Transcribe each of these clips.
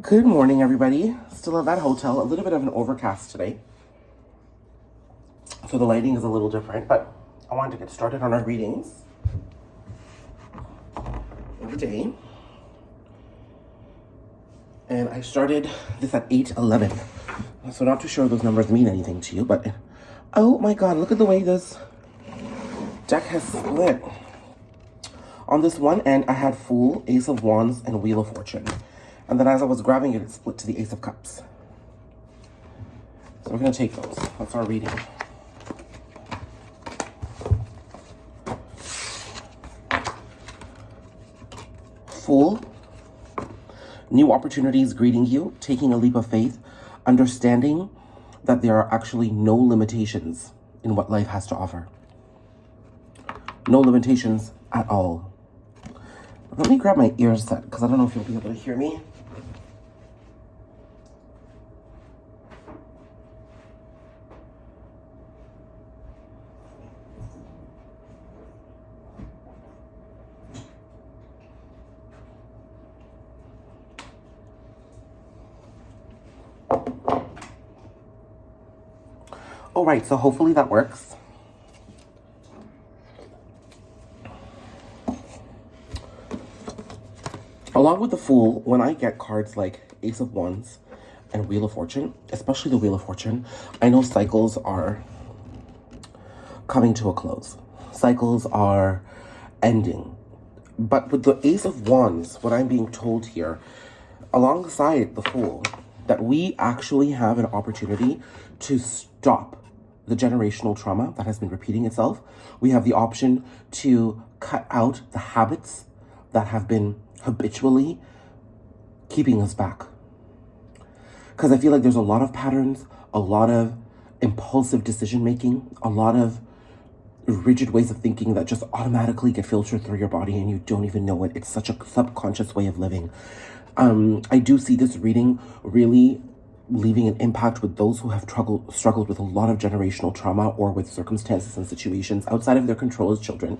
Good morning, everybody. Still at that hotel. A little bit of an overcast today, so the lighting is a little different, but I wanted to get started on our readings of the day. And I started this at 8:11. So not too sure those numbers mean anything to you, but oh my god, look at the way this deck has split. On this one end, I had Fool, Ace of Wands, and Wheel of Fortune. And then as I was grabbing it, it split to the Ace of Cups. So we're going to take those. That's our reading. Fool. New opportunities greeting you, taking a leap of faith, understanding that there are actually no limitations in what life has to offer. No limitations at all. Let me grab my ear set, because I don't know if you'll be able to hear me. All right, so hopefully that works. Along with the Fool, when I get cards like Ace of Wands and Wheel of Fortune, especially the Wheel of Fortune, I know cycles are coming to a close. Cycles are ending. But with the Ace of Wands, what I'm being told here, alongside the Fool, that we actually have an opportunity to stop the generational trauma that has been repeating itself. We have the option to cut out the habits that have been habitually keeping us back. Because I feel like there's a lot of patterns, a lot of impulsive decision making, a lot of rigid ways of thinking that just automatically get filtered through your body and you don't even know it. It's such a subconscious way of living. I do see this reading really leaving an impact with those who have struggled with a lot of generational trauma or with circumstances and situations outside of their control as children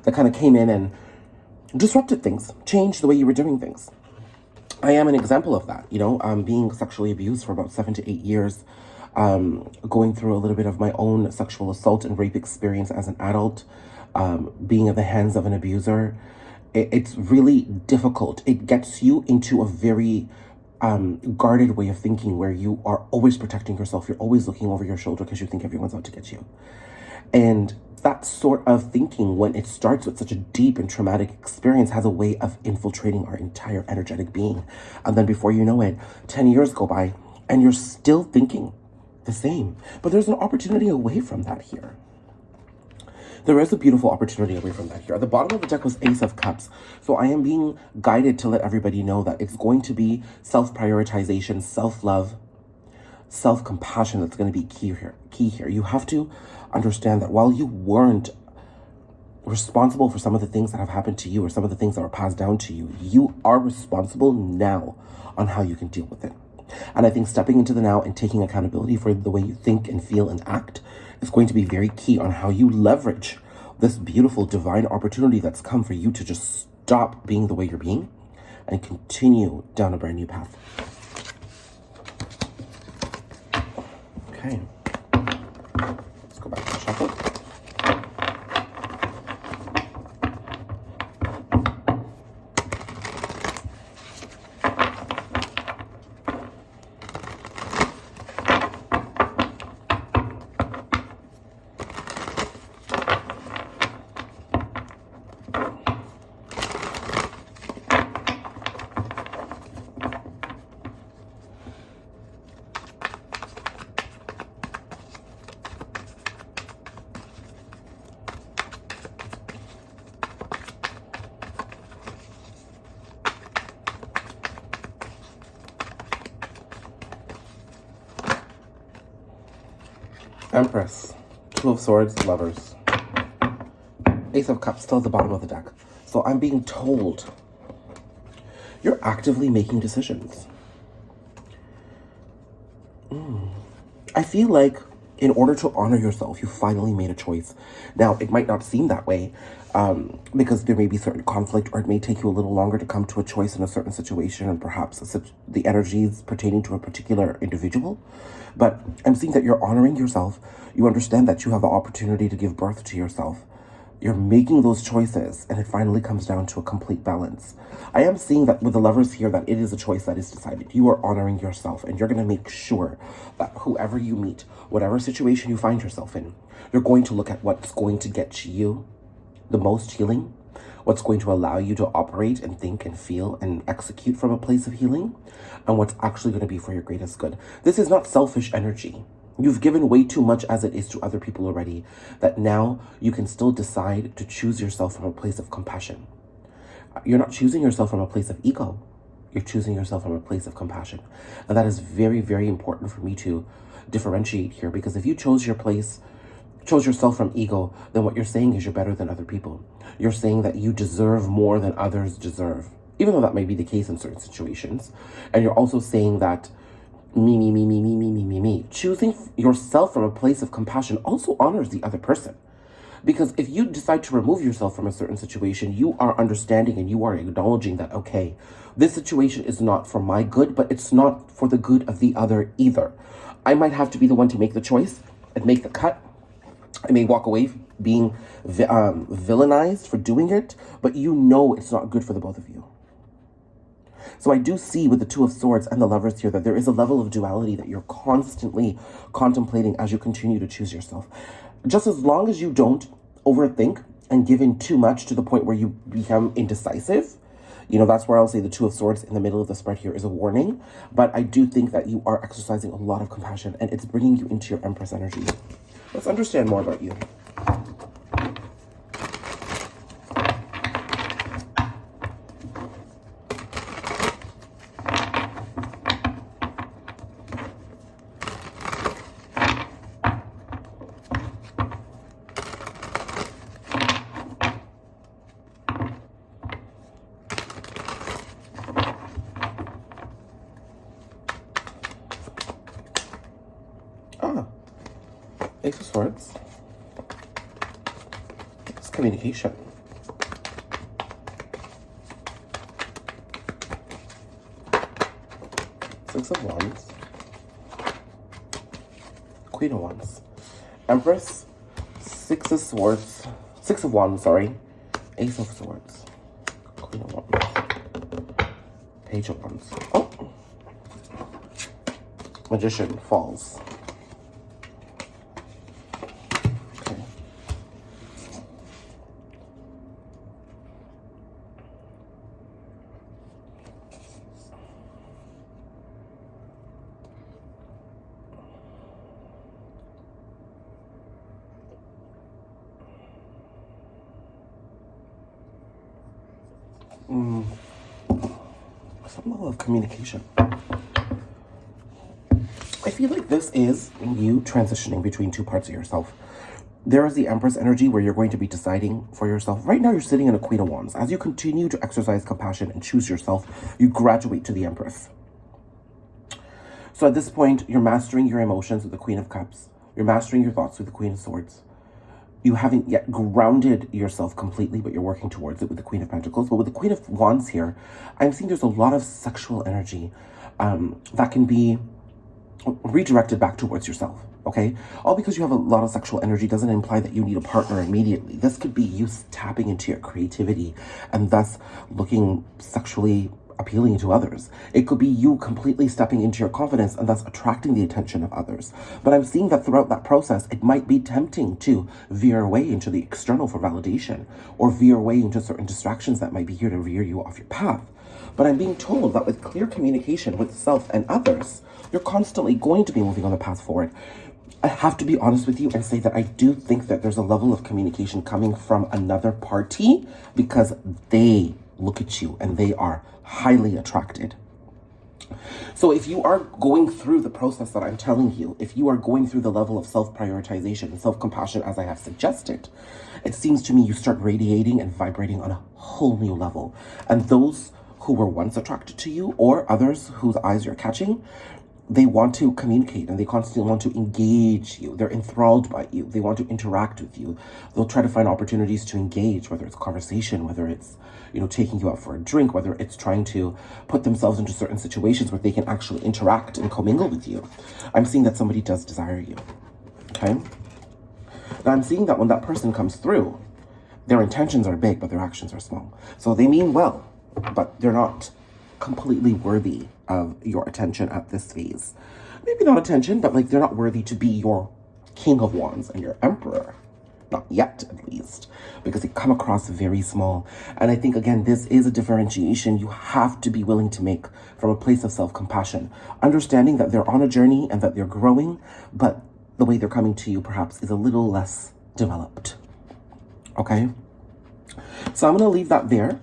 that kind of came in and disrupted things, changed the way you were doing things. I am an example of that, being sexually abused for about 7 to 8 years, going through a little bit of my own sexual assault and rape experience as an adult, being in the hands of an abuser. It's really difficult. It gets you into a very guarded way of thinking where you are always protecting yourself. You're always looking over your shoulder because you think everyone's out to get you. And that sort of thinking, when it starts with such a deep and traumatic experience, has a way of infiltrating our entire energetic being. And then before you know it, 10 years go by and you're still thinking the same. But there's an opportunity away from that here. There is a beautiful opportunity away from that here. At the bottom of the deck was Ace of Cups. So I am being guided to let everybody know that it's going to be self-prioritization, self-love, self-compassion that's going to be key here. You have to understand that while you weren't responsible for some of the things that have happened to you or some of the things that were passed down to you, you are responsible now on how you can deal with it. And I think stepping into the now and taking accountability for the way you think and feel and act is going to be very key on how you leverage this beautiful divine opportunity that's come for you to just stop being the way you're being and continue down a brand new path. Okay. Let's go back to the shuffle. Empress, Two of Swords, Lovers, Ace of Cups, still at the bottom of the deck. So I'm being told you're actively making decisions. I feel like in order to honor yourself, you finally made a choice. Now, it might not seem that way, because there may be certain conflict, or it may take you a little longer to come to a choice in a certain situation, and perhaps the energies pertaining to a particular individual. But I'm seeing that you're honoring yourself. You understand that you have the opportunity to give birth to yourself. You're making those choices, and it finally comes down to a complete balance. I am seeing that with the Lovers here, that it is a choice that is decided. You are honoring yourself, and you're going to make sure that whoever you meet, whatever situation you find yourself in, you're going to look at what's going to get you the most healing, what's going to allow you to operate and think and feel and execute from a place of healing, and what's actually going to be for your greatest good. This is not selfish energy. You've given way too much as it is to other people already, that now you can still decide to choose yourself from a place of compassion. You're not choosing yourself from a place of ego. You're choosing yourself from a place of compassion. And that is very, very important for me to differentiate here, because if you chose yourself from ego, then what you're saying is you're better than other people. You're saying that you deserve more than others deserve, even though that may be the case in certain situations. And you're also saying that me. Choosing yourself from a place of compassion also honors the other person. Because if you decide to remove yourself from a certain situation, you are understanding and you are acknowledging that, okay, this situation is not for my good, but it's not for the good of the other either. I might have to be the one to make the choice and make the cut. I may walk away being villainized for doing it, but you know it's not good for the both of you. So I do see with the Two of Swords and the Lovers here that there is a level of duality that you're constantly contemplating as you continue to choose yourself. Just as long as you don't overthink and give in too much to the point where you become indecisive, that's where I'll say the Two of Swords in the middle of the spread here is a warning. But I do think that you are exercising a lot of compassion, and it's bringing you into your Empress energy. Let's understand more about you. Ace of Swords. It's communication. Six of Wands. Queen of Wands. Empress. Six of Swords. Six of Wands, sorry. Ace of Swords. Queen of Wands. Page of Wands. Oh. Magician falls. Some level of communication. I feel like this is you transitioning between two parts of yourself. There is the Empress energy where you're going to be deciding for yourself. Right now, you're sitting in a Queen of Wands. As you continue to exercise compassion and choose yourself, you graduate to the Empress. So at this point, you're mastering your emotions with the Queen of Cups. You're mastering your thoughts with the Queen of Swords. You haven't yet grounded yourself completely, but you're working towards it with the Queen of Pentacles. But with the Queen of Wands here, I'm seeing there's a lot of sexual energy that can be redirected back towards yourself, okay? All because you have a lot of sexual energy doesn't imply that you need a partner immediately. This could be you tapping into your creativity and thus looking sexually appealing to others. It could be you completely stepping into your confidence and thus attracting the attention of others. But I'm seeing that throughout that process, it might be tempting to veer away into the external for validation, or veer away into certain distractions that might be here to veer you off your path. But I'm being told that with clear communication with self and others, you're constantly going to be moving on the path forward. I have to be honest with you and say that I do think that there's a level of communication coming from another party, because they look at you and they are highly attracted. So if you are going through the process that I'm telling you, if you are going through the level of self-prioritization and self-compassion as I have suggested, it seems to me you start radiating and vibrating on a whole new level. And those who were once attracted to you, or others whose eyes you're catching, they want to communicate and they constantly want to engage you. They're enthralled by you. They want to interact with you. They'll try to find opportunities to engage, whether it's conversation, whether it's, you know, taking you out for a drink, whether it's trying to put themselves into certain situations where they can actually interact and commingle with you. I'm seeing that somebody does desire you. Okay? Now I'm seeing that when that person comes through, their intentions are big, but their actions are small. So they mean well, but they're not completely worthy of your attention at this phase. Maybe not attention, but like they're not worthy to be your King of Wands and your Emperor. Not yet, at least, because they come across very small. And I think, again, this is a differentiation you have to be willing to make from a place of self-compassion, understanding that they're on a journey and that they're growing, but the way they're coming to you perhaps is a little less developed. Okay? So I'm going to leave that there,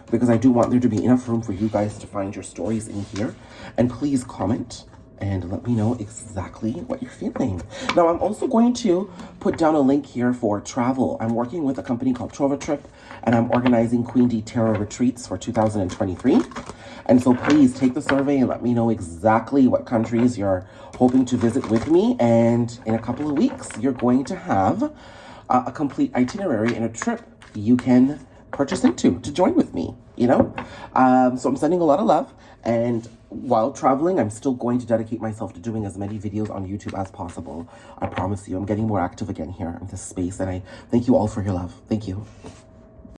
because I do want there to be enough room for you guys to find your stories in here. And please comment and let me know exactly what you're feeling. Now, I'm also going to put down a link here for travel. I'm working with a company called Trova Trip, and I'm organizing Queen Dee Tarot retreats for 2023. And so please take the survey and let me know exactly what countries you're hoping to visit with me. And in a couple of weeks, you're going to have a complete itinerary and a trip you can purchase into to join with me, you know? So I'm sending a lot of love, and while traveling, I'm still going to dedicate myself to doing as many videos on YouTube as possible. I promise you, I'm getting more active again here in this space, and I thank you all for your love. Thank you.